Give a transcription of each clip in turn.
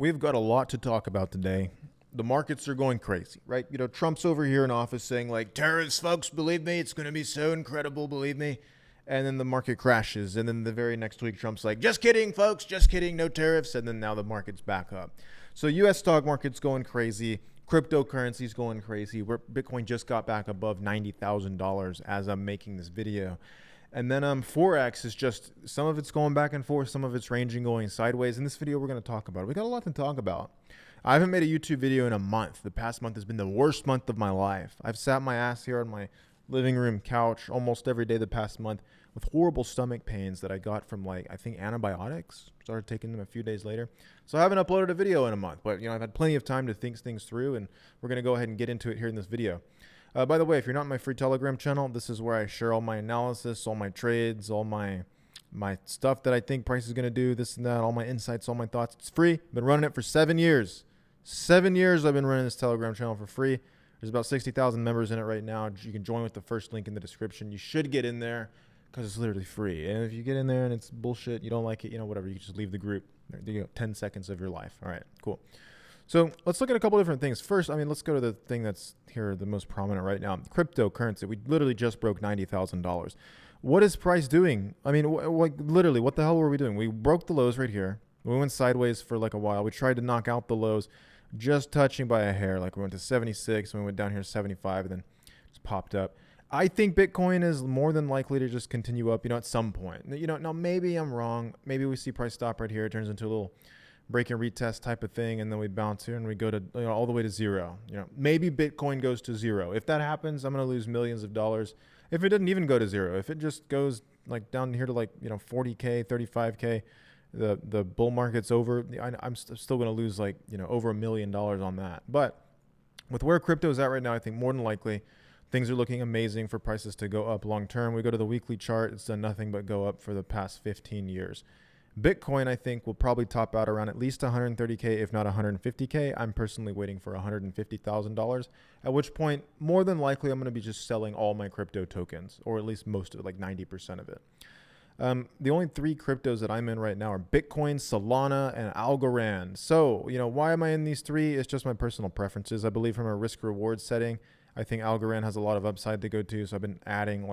We've got a lot to talk about today. The markets are going crazy, right? You know, Trump's over here in office saying, like, tariffs, folks, believe me, it's going to be so incredible, believe me. And then the market crashes. And then the very next week, Trump's like, just kidding, folks, just kidding, no tariffs. And then now the market's back up. So U.S. stock market's going crazy. Cryptocurrency's going crazy. Bitcoin just got back above $90,000 as I'm making this video. And then Forex is just, some of it's going back and forth, some of it's ranging, going sideways. In this video, we're going to talk about it. We got a lot to talk about. I haven't made a YouTube video in a month. The past month has been the worst month of my life. I've sat my ass here on my living room couch almost every day the past month with horrible stomach pains that I got from, like, I think antibiotics. Started taking them a few days later. So I haven't uploaded a video in a month, but, you know, I've had plenty of time to think things through, and we're going to go ahead and get into it here in this video. By the way, if you're not in my free Telegram channel, this is where I share all my analysis, all my trades, all my stuff that I think price is going to do, this and that, all my insights, all my thoughts. It's free. I've been running it for 7 years. 7 years I've been running this Telegram channel for free. There's about 60,000 members in it right now. You can join with the first link in the description. You should get in there because it's literally free. And if you get in there and it's bullshit, you don't like it, you know, whatever, you can just leave the group. There you go, 10 seconds of your life. All right, cool. So let's look at a couple different things. First, I mean, let's go to the thing that's here, the most prominent right now. Cryptocurrency. We literally just broke $90,000. What is price doing? I mean, literally, what the hell were we doing? We broke the lows right here. We went sideways for like a while. We tried to knock out the lows, just touching by a hair. Like we went to 76, and we went down here to 75, and then just popped up. I think Bitcoin is more than likely to just continue up, you know, at some point. You know, now maybe I'm wrong. Maybe we see price stop right here. It turns into a little break and retest type of thing, and then we bounce here and we go to, you know, all the way to zero. You know, maybe Bitcoin goes to zero. If that happens, I'm going to lose millions of dollars. If it doesn't even go to zero, if it just goes like down here to, like, you know, 40K, 35K, the bull market's over, I'm still going to lose, like, you know, over $1 million on that. But with where crypto is at right now, I think more than likely things are looking amazing for prices to go up long term. We go to the weekly chart, it's done nothing but go up for the past 15 years. Bitcoin, I think, will probably top out around at least 130K, if not 150K. I'm personally waiting for $150,000, at which point, more than likely, I'm going to be just selling all my crypto tokens, or at least most of it, like 90% of it. The only three cryptos that I'm in right now are Bitcoin, Solana, and Algorand. So, you know, why am I in these three? It's just my personal preferences. I believe from a risk-reward setting, I think Algorand has a lot of upside to go to, so I've been adding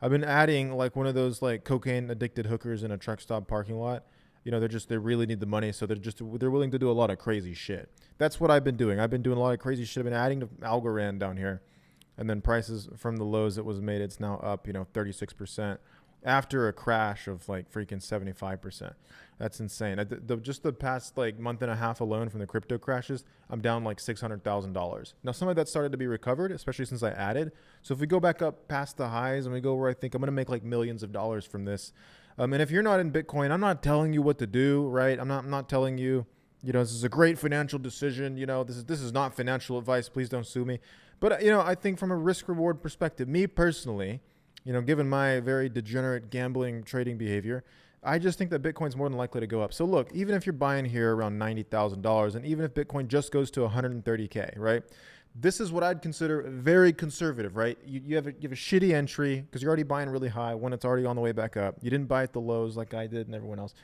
I've been adding like one of those like cocaine addicted hookers in a truck stop parking lot. You know, they really need the money, so they're willing to do a lot of crazy shit. That's what I've been doing. I've been doing a lot of crazy shit. I've been adding to Algorand down here, and then prices from the lows it was made, it's now up, you know, 36% after a crash of like freaking 75%. That's insane. Just the past like month and a half alone from the crypto crashes, I'm down like $600,000. Now some of that started to be recovered, especially since I added. So if we go back up past the highs and we go where I think I'm going to make like millions of dollars from this. And if you're not in Bitcoin, I'm not telling you what to do, right? I'm not telling you, you know, this is a great financial decision. You know, this is not financial advice. Please don't sue me. But, you know, I think from a risk reward perspective, me personally, you know, given my very degenerate gambling trading behavior, I just think that Bitcoin's more than likely to go up. So look, even if you're buying here around $90,000, and even if Bitcoin just goes to 130K, right? This is what I'd consider very conservative, right? You have a shitty entry because you're already buying really high when it's already on the way back up. You didn't buy at the lows like I did and everyone else.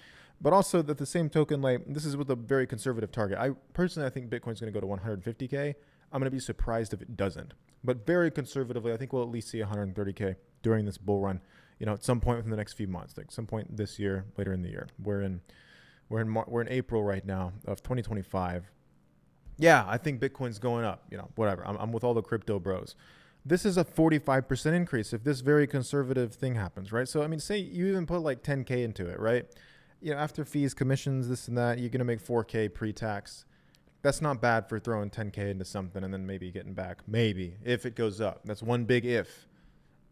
But also at the same token, like, this is with a very conservative target. I think Bitcoin's going to go to 150K. I'm going to be surprised if it doesn't. But very conservatively, I think we'll at least see 130K during this bull run, you know, at some point within the next few months, like some point this year, later in the year. We're in April right now of 2025. Yeah, I think Bitcoin's going up, you know, whatever. I'm with all the crypto bros. This is a 45% increase if this very conservative thing happens, right? So, I mean, say you even put like 10K into it, right? You know, after fees, commissions, this and that, you're going to make 4K pre-tax. That's not bad for throwing 10K into something and then maybe getting back. Maybe, if it goes up. That's one big if.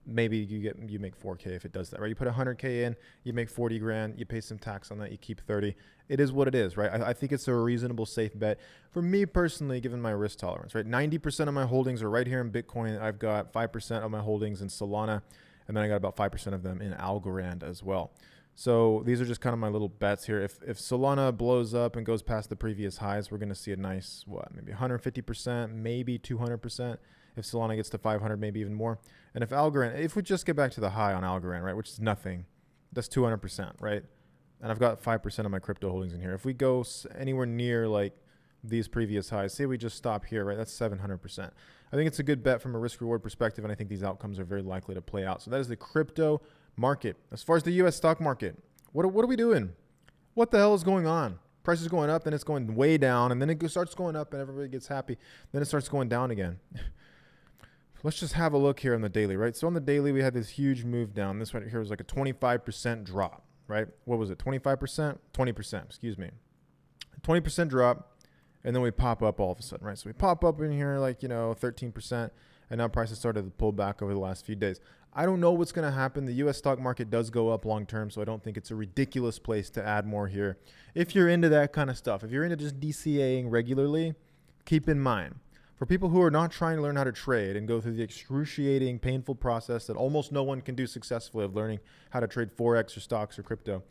Maybe you make 4K if it does that, right? You put 100K in, you make 40 grand, you pay some tax on that, you keep 30. It is what it is, right? I think it's a reasonable, safe bet. For me personally, given my risk tolerance, right? 90% of my holdings are right here in Bitcoin. I've got 5% of my holdings in Solana, and then I got about 5% of them in Algorand as well. So these are just kind of my little bets here. If Solana blows up and goes past the previous highs, we're going to see a nice, maybe 150%, maybe 200%. If Solana gets to 500, maybe even more. And if Algorand, if we just get back to the high on Algorand, right, which is nothing, that's 200%, right? and I've got 5% of my crypto holdings in here. If we go anywhere near like these previous highs, say we just stop here, right? That's 700%. I think it's a good bet from a risk reward perspective, and I think these outcomes are very likely to play out. So that is the crypto market. As far as the U.S. stock market, what are we doing? What the hell is going on? Price is going up, then it's going way down, and then it starts going up, and everybody gets happy. Then it starts going down again. Let's just have a look here on the daily, right? So on the daily, we had this huge move down. This right here was like a 25% drop, right? What was it? 25%? 20%, excuse me. 20% drop. And then we pop up all of a sudden, right? So we pop up in here like, 13%. And now prices started to pull back over the last few days. I don't know what's going to happen. The U.S. stock market does go up long term, so I don't think it's a ridiculous place to add more here. If you're into that kind of stuff, if you're into just DCAing regularly, keep in mind, for people who are not trying to learn how to trade and go through the excruciating, painful process that almost no one can do successfully of learning how to trade Forex or stocks or crypto,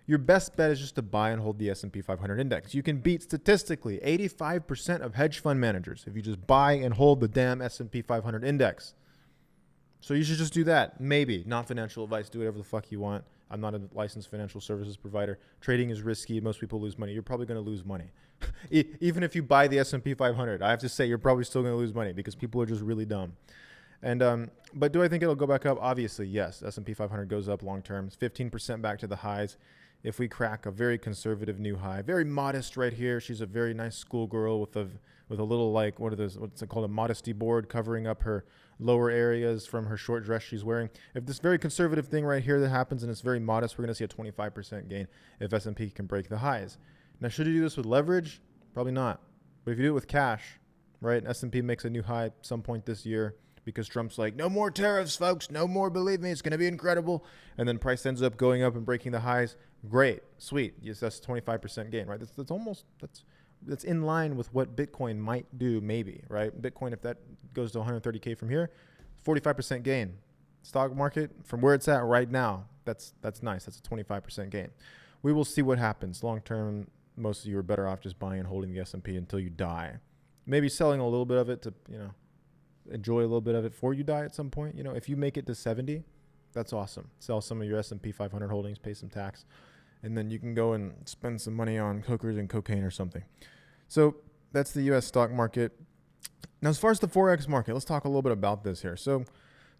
your best bet is just to buy and hold the S&P 500 index. You can beat statistically 85% of hedge fund managers if you just buy and hold the damn S&P 500 index. So you should just do that. Maybe. Not financial advice. Do whatever the fuck you want. I'm not a licensed financial services provider. Trading is risky. Most people lose money. You're probably going to lose money. Even if you buy the S&P 500, I have to say you're probably still going to lose money because people are just really dumb. And but do I think it'll go back up? Obviously, yes. S&P 500 goes up long term. It's 15% back to the highs. If we crack a very conservative new high, very modest right here. She's a very nice schoolgirl with a little like what's it called, a modesty board covering up her lower areas from her short dress she's wearing. If this very conservative thing right here that happens and it's very modest, we're going to see a 25% gain if S&P can break the highs. Now, should you do this with leverage? Probably not. But if you do it with cash, right? S&P makes a new high at some point this year because Trump's like, no more tariffs, folks. No more. Believe me, it's going to be incredible. And then price ends up going up and breaking the highs. Great. Sweet. Yes, that's 25% gain, right? That's in line with what Bitcoin might do, maybe, right? Bitcoin, if that goes to 130K from here, 45% gain. Stock market, from where it's at right now, that's nice. That's a 25% gain. We will see what happens. Long term, most of you are better off just buying and holding the S&P until you die. Maybe selling a little bit of it to, enjoy a little bit of it before you die at some point. If you make it to 70, that's awesome. Sell some of your S&P 500 holdings, pay some tax, and then you can go and spend some money on hookers and cocaine or something. So that's the U.S. stock market. Now, as far as the Forex market, let's talk a little bit about this here. So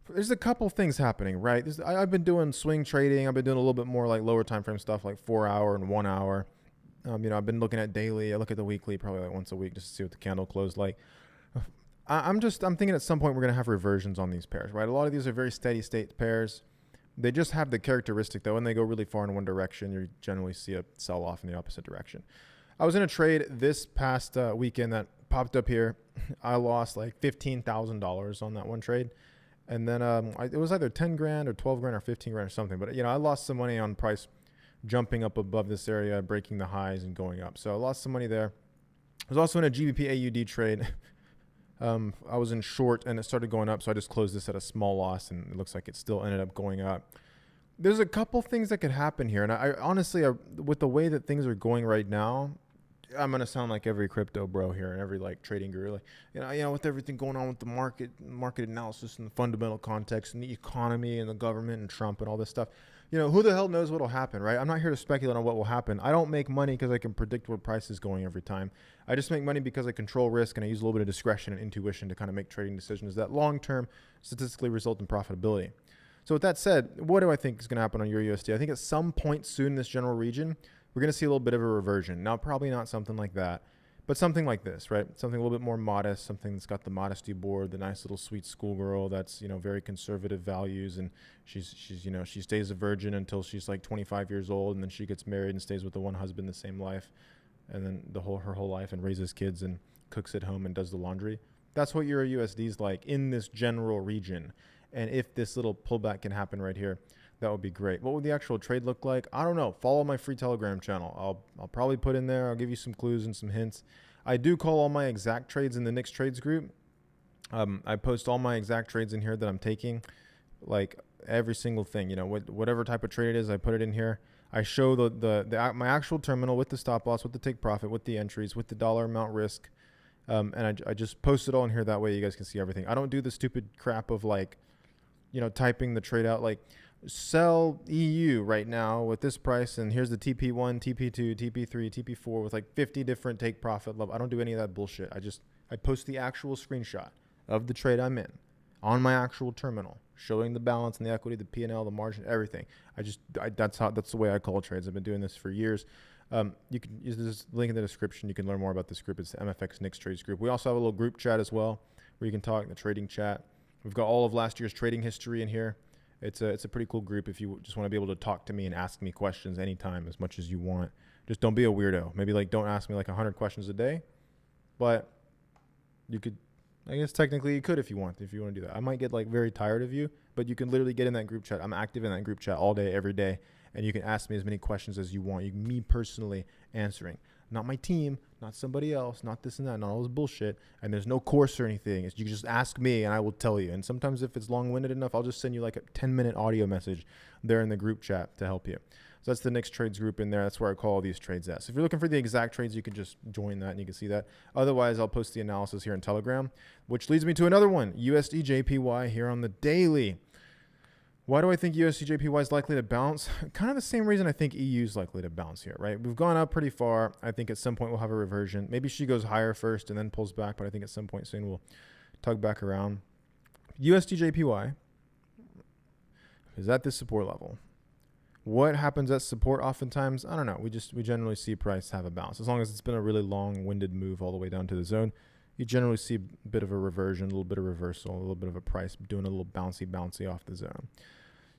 there's a couple things happening, right? I've been doing swing trading. I've been doing a little bit more like lower time frame stuff, like 4 hour and 1 hour. I've been looking at daily. I look at the weekly probably like once a week just to see what the candle closed like. I'm thinking at some point we're going to have reversions on these pairs, right? A lot of these are very steady state pairs. They just have the characteristic, though, when they go really far in one direction, you generally see a sell-off in the opposite direction. I was in a trade this past weekend that popped up here. I lost like $15,000 on that one trade. And then it was either 10 grand or 12 grand or 15 grand or something. But, I lost some money on price jumping up above this area, breaking the highs and going up. So I lost some money there. I was also in a GBP AUD trade. I was in short and it started going up. So I just closed this at a small loss and it looks like it still ended up going up. There's a couple things that could happen here. And I honestly, with the way that things are going right now, I'm going to sound like every crypto bro here and every like trading guru, like, with everything going on with the market analysis and the fundamental context and the economy and the government and Trump and all this stuff, who the hell knows what will happen, right? I'm not here to speculate on what will happen. I don't make money because I can predict where price is going every time. I just make money because I control risk and I use a little bit of discretion and intuition to kind of make trading decisions that long-term statistically result in profitability. So with that said, what do I think is going to happen on EURUSD? I think at some point soon in this general region, we're going to see a little bit of a reversion. Now, probably not something like that, but something like this, right? Something a little bit more modest, something that's got the modesty board, the nice little sweet schoolgirl that's, very conservative values. And she stays a virgin until she's like 25 years old. And then she gets married and stays with the one husband the same life. And then her whole life and raises kids and cooks at home and does the laundry. That's what EURUSD is like in this general region. And if this little pullback can happen right here, that would be great. What would the actual trade look like? I don't know. Follow my free Telegram channel. I'll probably put in there. I'll give you some clues and some hints. I do call all my exact trades in the Nick's Trades group. I post all my exact trades in here that I'm taking, like every single thing. Whatever type of trade it is, I put it in here. I show my actual terminal with the stop loss, with the take profit, with the entries, with the dollar amount risk, and I just post it all in here. That way, you guys can see everything. I don't do the stupid crap of like, typing the trade out. Like, sell EU right now with this price, and here's the TP1, TP2, TP3, TP4 with like 50 different take profit level. I don't do any of that bullshit. I post the actual screenshot of the trade I'm in on my actual terminal, showing the balance and the equity, the P&L, the margin, everything. That's the way I call trades. I've been doing this for years. You can use this link in the description. You can learn more about this group. It's the MFX Nicks Trades group. We also have a little group chat as well where you can talk in the trading chat. We've got all of last year's trading history in here. It's a pretty cool group if you just want to be able to talk to me and ask me questions anytime as much as you want. Just don't be a weirdo. Maybe like don't ask me like 100 questions a day, but you could, I guess technically you could if you want to do that. I might get like very tired of you, but you can literally get in that group chat. I'm active in that group chat all day, every day, and you can ask me as many questions as you want. Me personally answering. Not my team, not somebody else, not this and that, not all this bullshit. And there's no course or anything. You just ask me and I will tell you. And sometimes if it's long-winded enough, I'll just send you like a 10-minute audio message there in the group chat to help you. So that's the Nicks Trades group in there. That's where I call all these trades at. So if you're looking for the exact trades, you can just join that and you can see that. Otherwise, I'll post the analysis here in Telegram, which leads me to another one, USD JPY here on the daily. Why do I think USD JPY is likely to bounce? Kind of the same reason I think EU is likely to bounce here, right? We've gone up pretty far. I think at some point we'll have a reversion. Maybe she goes higher first and then pulls back, but I think at some point soon we'll tug back around. USD JPY is at this support level. What happens at support oftentimes? I don't know. We generally see price have a bounce. As long as it's been a really long-winded move all the way down to the zone, you generally see a bit of a reversion, a little bit of reversal, a little bit of a price doing a little bouncy off the zone.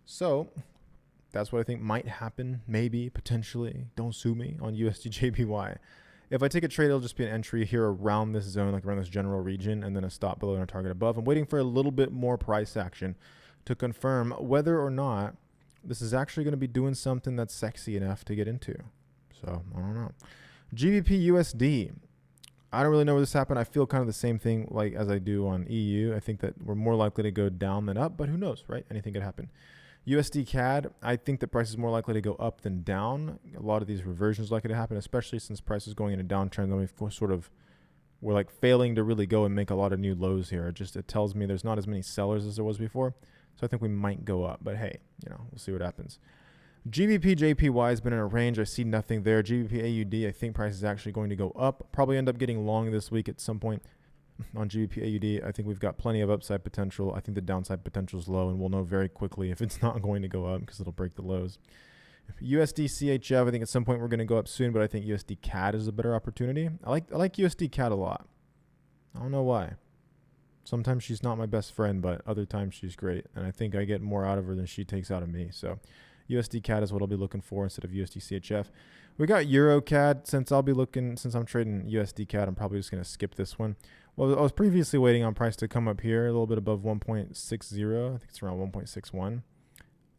So that's what I think might happen, maybe, potentially. Don't sue me on USD JPY. If I take a trade, it'll just be an entry here around this zone, like around this general region, and then a stop below and a target above. I'm waiting for a little bit more price action to confirm whether or not this is actually going to be doing something that's sexy enough to get into. So, I don't know. GBP USD. I don't really know where this happened. I feel kind of the same thing like as I do on EU. I think that we're more likely to go down than up, but who knows, right? Anything could happen. USD CAD, I think the price is more likely to go up than down. A lot of these reversions likely to happen, especially since price is going in a downtrend. Then we're like failing to really go and make a lot of new lows here. It tells me there's not as many sellers as there was before. So I think we might go up, but hey, we'll see what happens. GBP JPY has been in a range. I see nothing there. GBP AUD, I think price is actually going to go up. Probably end up getting long this week at some point on GBP AUD. I think we've got plenty of upside potential. I think the downside potential is low, and we'll know very quickly if it's not going to go up because it'll break the lows. USD CHF, I think at some point we're going to go up soon, but I think USD CAD is a better opportunity. I like USD CAD a lot. I don't know why. Sometimes she's not my best friend, but other times she's great, and I think I get more out of her than she takes out of me. So USD CAD is what I'll be looking for instead of USD CHF. We got Euro CAD. Since I'm trading USD CAD, I'm probably just going to skip this one. Well, I was previously waiting on price to come up here a little bit above 1.60. I think it's around 1.61.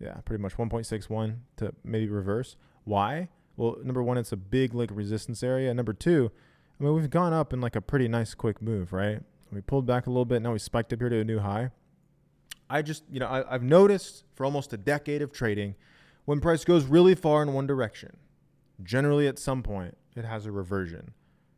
Yeah, pretty much 1.61 to maybe reverse. Why? Well, number one, it's a big like resistance area. Number two, I mean, we've gone up in like a pretty nice quick move, right? We pulled back a little bit. Now we spiked up here to a new high. I've noticed for almost a decade of trading, when price goes really far in one direction, generally at some point it has a reversion.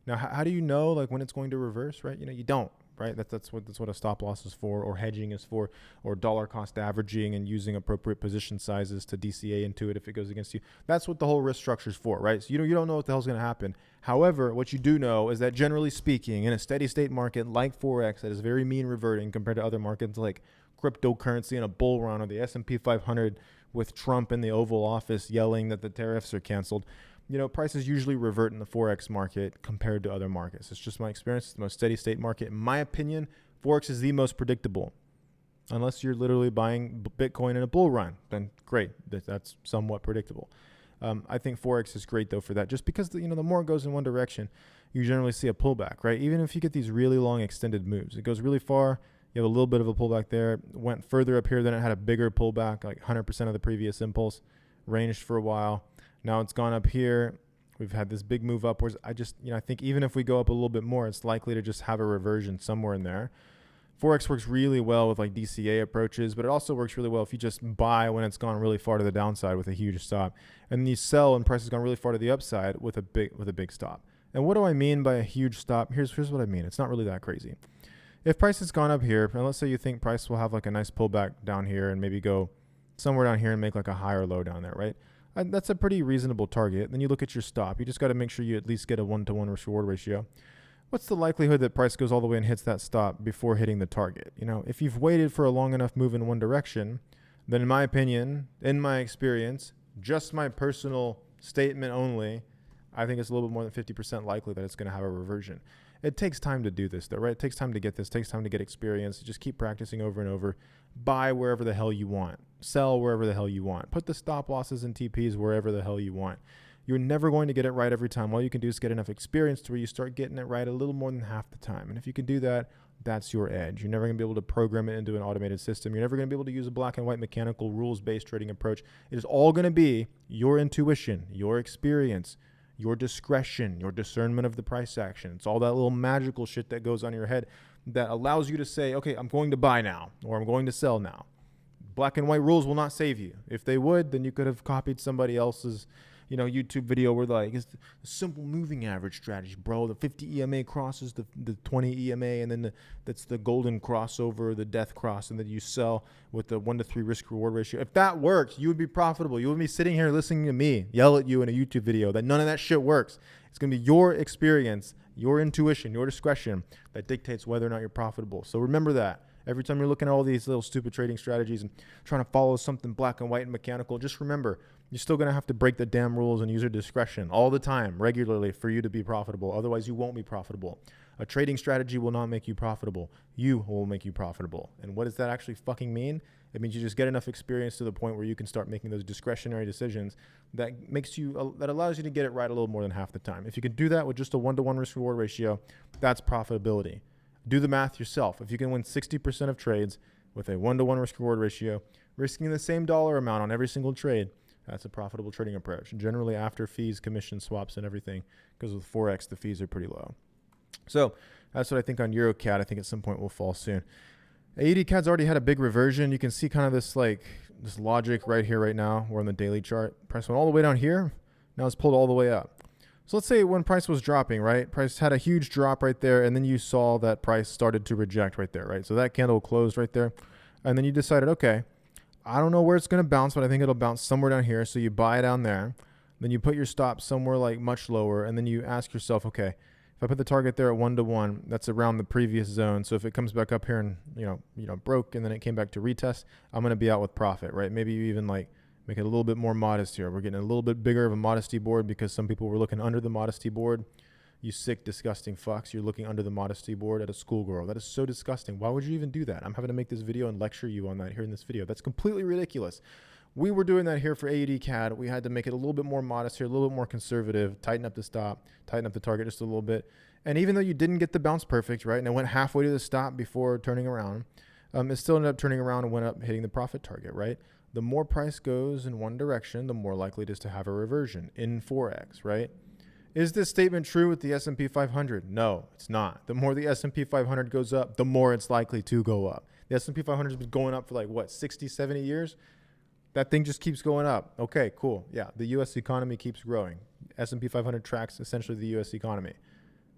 Now, how do you know like when it's going to reverse, right? You don't, right? That's what a stop loss is for, or hedging is for, or dollar cost averaging and using appropriate position sizes to DCA into it if it goes against you. That's what the whole risk structure is for, right? So you don't know what the hell's going to happen. However, what you do know is that generally speaking, in a steady state market like Forex that is very mean reverting compared to other markets like cryptocurrency and a bull run, or the S&P 500 with Trump in the Oval Office yelling that the tariffs are canceled, prices usually revert in the Forex market compared to other markets. It's just my experience. It's the most steady state market. In my opinion, Forex is the most predictable. Unless you're literally buying Bitcoin in a bull run, then great. That's somewhat predictable. I think Forex is great, though, for that. Just because, the more it goes in one direction, you generally see a pullback, right? Even if you get these really long extended moves. It goes really far. You have a little bit of a pullback there. Went further up here, then it had a bigger pullback, like 100% of the previous impulse. Ranged for a while. Now it's gone up here. We've had this big move upwards. I think even if we go up a little bit more, it's likely to just have a reversion somewhere in there. Forex works really well with like DCA approaches, but it also works really well if you just buy when it's gone really far to the downside with a huge stop, and then you sell when price has gone really far to the upside with a big stop. And what do I mean by a huge stop? Here's what I mean. It's not really that crazy. If price has gone up here, and let's say you think price will have like a nice pullback down here and maybe go somewhere down here and make like a higher low down there, right? And that's a pretty reasonable target. Then you look at your stop. You just got to make sure you at least get a 1-to-1 risk reward ratio. What's the likelihood that price goes all the way and hits that stop before hitting the target? You know, if you've waited for a long enough move in one direction, then in my opinion, in my experience, just my personal statement only, I think it's a little bit more than 50% likely that it's going to have a reversion. It takes time to do this though, right? It takes time to get this, it takes time to get experience. Just keep practicing over and over. Buy wherever the hell you want. Sell wherever the hell you want. Put the stop losses and TPs wherever the hell you want. You're never going to get it right every time. All you can do is get enough experience to where you start getting it right a little more than half the time. And if you can do that, that's your edge. You're never going to be able to program it into an automated system. You're never going to be able to use a black and white mechanical rules-based trading approach. It is all going to be your intuition, your experience, your discretion, your discernment of the price action. It's all that little magical shit that goes on in your head that allows you to say, okay, I'm going to buy now, or I'm going to sell now. Black and white rules will not save you. If they would, then you could have copied somebody else's, YouTube video where like, it's the simple moving average strategy, bro. The 50 EMA crosses the 20 EMA, and then that's the golden crossover, the death cross, and then you sell with the 1-to-3 risk reward ratio. If that works, you would be profitable. You would be sitting here listening to me yell at you in a YouTube video that none of that shit works. It's going to be your experience, your intuition, your discretion that dictates whether or not you're profitable. So remember that. Every time you're looking at all these little stupid trading strategies and trying to follow something black and white and mechanical, just remember, you're still going to have to break the damn rules and use your discretion all the time, regularly, for you to be profitable. Otherwise, you won't be profitable. A trading strategy will not make you profitable. You will make you profitable. And what does that actually fucking mean? It means you just get enough experience to the point where you can start making those discretionary decisions that allows you to get it right a little more than half the time. If you can do that with just a 1-to-1 risk reward ratio, that's profitability. Do the math yourself. If you can win 60% of trades with a 1-to-1 risk reward ratio, risking the same dollar amount on every single trade, that's a profitable trading approach. Generally after fees, commission, swaps, and everything, because with Forex, the fees are pretty low. So that's what I think on EuroCAD. I think at some point will fall soon. AUD-CAD's already had a big reversion. You can see kind of this logic right here, right now. We're on the daily chart. Price went all the way down here. Now it's pulled all the way up. So let's say when price was dropping, right? Price had a huge drop right there, and then you saw that price started to reject right there, right? So that candle closed right there. And then you decided, okay, I don't know where it's going to bounce, but I think it'll bounce somewhere down here. So you buy down there. Then you put your stop somewhere like much lower, and then you ask yourself, okay, if I put the target there at 1-to-1, that's around the previous zone. So if it comes back up here and, broke, and then it came back to retest, I'm going to be out with profit, right? Maybe you even make it a little bit more modest here. We're getting a little bit bigger of a modesty board because some people were looking under the modesty board. You sick, disgusting fucks. You're looking under the modesty board at a schoolgirl. That is so disgusting. Why would you even do that? I'm having to make this video and lecture you on that here in this video. That's completely ridiculous. We were doing that here for AUD-CAD. We had to make it a little bit more modest here, a little bit more conservative, tighten up the stop, tighten up the target just a little bit. And even though you didn't get the bounce perfect, right, and it went halfway to the stop before turning around, it still ended up turning around and went up hitting the profit target, right? The more price goes in one direction, the more likely it is to have a reversion in Forex, right? Is this statement true with the S&P 500? No, it's not. The more the S&P 500 goes up, the more it's likely to go up. The S&P 500 has been going up for 60, 70 years? That thing just keeps going up. Okay, cool. Yeah, the U.S. economy keeps growing. S&P 500 tracks essentially the U.S. economy.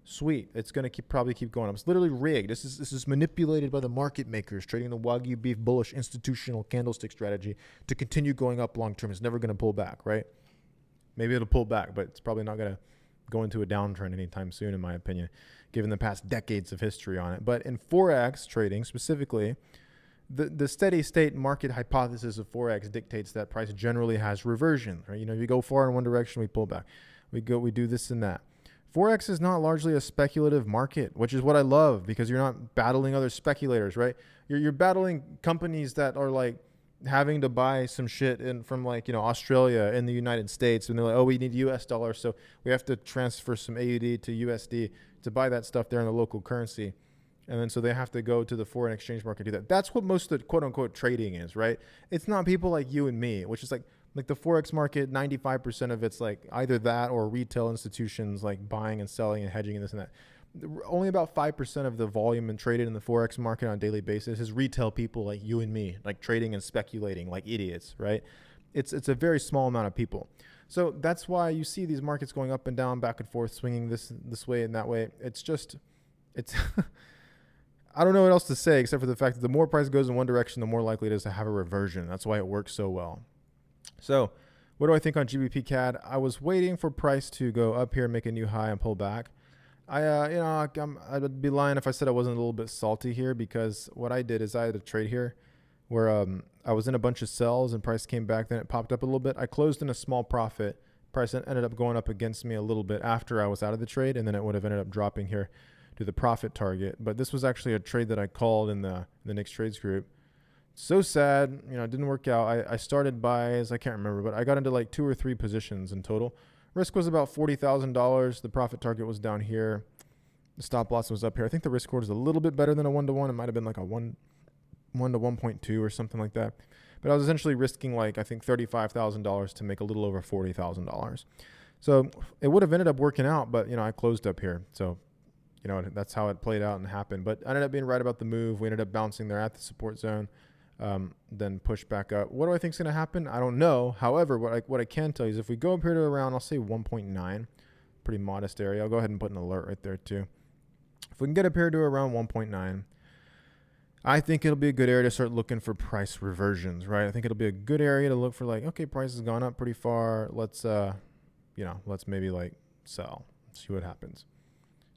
Sweet. It's going to probably keep going up. It's literally rigged. This is manipulated by the market makers trading the Wagyu beef bullish institutional candlestick strategy to continue going up long term. It's never going to pull back, right? Maybe it'll pull back, but it's probably not going to go into a downtrend anytime soon, in my opinion, given the past decades of history on it. But in Forex trading specifically, the steady state market hypothesis of Forex dictates that price generally has reversion, right? You go far in one direction, we pull back. We do this and that. Forex is not largely a speculative market, which is what I love, because you're not battling other speculators, right? You're battling companies that are having to buy some shit from Australia and the United States, and they're like, oh, we need US dollars, so we have to transfer some AUD to USD to buy that stuff there in the local currency. And then so they have to go to the foreign exchange market to do that. That's what most of the quote unquote trading is, right? It's not people like you and me, which is like the Forex market, 95% of it's either that or retail institutions buying and selling and hedging and this and that. Only about 5% of the volume and traded in the Forex market on a daily basis is retail people like you and me, trading and speculating like idiots, right? It's a very small amount of people. So that's why you see these markets going up and down, back and forth, swinging this way and that way. It's I don't know what else to say except for the fact that the more price goes in one direction, the more likely it is to have a reversion. That's why it works so well. So what do I think on GBP CAD? I was waiting for price to go up here, make a new high, and pull back. I'd be lying if I said I wasn't a little bit salty here, because what I did is I had a trade here where I was in a bunch of sells and price came back. Then it popped up a little bit. I closed in a small profit. Price ended up going up against me a little bit after I was out of the trade, and then it would have ended up dropping here to the profit target. But this was actually a trade that I called in the Nick's Trades group. So sad, it didn't work out. I started buys, I can't remember, but I got into like 2 or 3 positions in total. Risk was about $40,000. The profit target was down here. The stop loss was up here. I think the risk score is a little bit better than a 1-to-1. It might have been like a 1 to 1.2 or something like that. But I was essentially risking like, I think $35,000 to make a little over $40,000. So it would have ended up working out, but I closed up here. So, that's how it played out and happened. But I ended up being right about the move. We ended up bouncing there at the support zone. Then push back up. What do I think is going to happen? I don't know. However, what I can tell you is if we go up here to around, I'll say 1.9, pretty modest area. I'll go ahead and put an alert right there too. If we can get up here to around 1.9, I think it'll be a good area to start looking for price reversions, right? I think it'll be a good area to look for, like, okay, price has gone up pretty far. Let's maybe like sell, see what happens.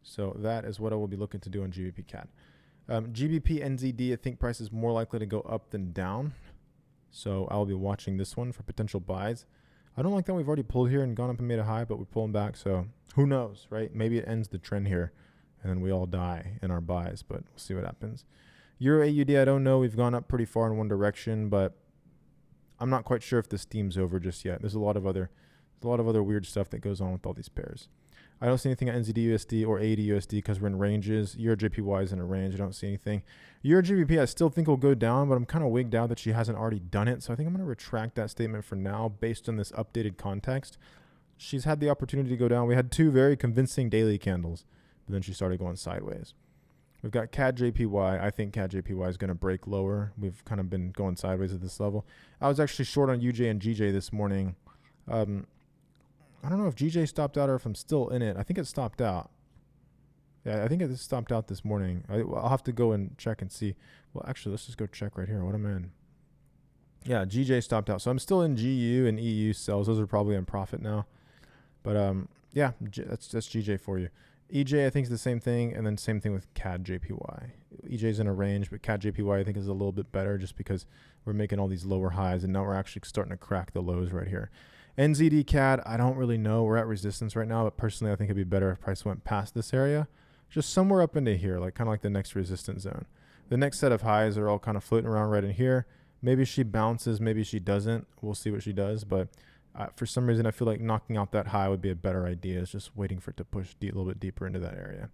So that is what I will be looking to do on GBP CAD. GBP NZD, I think price is more likely to go up than down. So I'll be watching this one for potential buys. I don't like that we've already pulled here and gone up and made a high, but we're pulling back. So who knows, right? Maybe it ends the trend here and then we all die in our buys, but we'll see what happens. Euro AUD, I don't know. We've gone up pretty far in one direction, but I'm not quite sure if the steam's over just yet. There's a lot of other weird stuff that goes on with all these pairs. I don't see anything at NZD USD or AUD USD because we're in ranges. Euro JPY is in a range. I don't see anything. Euro GBP I still think will go down, but I'm kind of wigged out that she hasn't already done it. So I think I'm going to retract that statement for now based on this updated context. She's had the opportunity to go down. We had 2 very convincing daily candles, but then she started going sideways. We've got CAD JPY. I think CAD JPY is going to break lower. We've kind of been going sideways at this level. I was actually short on UJ and GJ this morning. I don't know if GJ stopped out or if I'm still in it. I think it stopped out. Yeah, I think it stopped out this morning. I'll have to go and check and see. Well, actually, let's just go check right here. What am I in? Yeah, GJ stopped out. So I'm still in GU and EU sells. Those are probably in profit now. But yeah, that's GJ for you. EJ, I think, is the same thing. And then same thing with CAD JPY. EJ's in a range, but CAD JPY I think is a little bit better just because we're making all these lower highs. And now we're actually starting to crack the lows right here. NZD CAD, I don't really know. We're at resistance right now, but personally, I think it'd be better if price went past this area, just somewhere up into here, like kind of like the next resistance zone. The next set of highs are all kind of floating around right in here. Maybe she bounces, maybe she doesn't. We'll see what she does, but for some reason, I feel like knocking out that high would be a better idea. It's just waiting for it to push a little bit deeper into that area.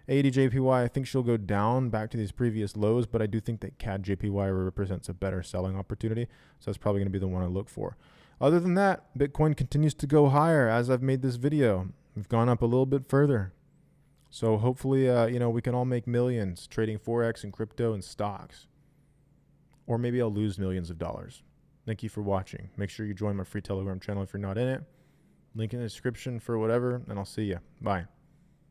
AUD JPY, I think she'll go down back to these previous lows, but I do think that CAD JPY represents a better selling opportunity, so that's probably going to be the one I look for. Other than that, Bitcoin continues to go higher as I've made this video. We've gone up a little bit further. So hopefully, we can all make millions trading Forex and crypto and stocks. Or maybe I'll lose millions of dollars. Thank you for watching. Make sure you join my free Telegram channel if you're not in it. Link in the description for whatever, and I'll see you. Bye.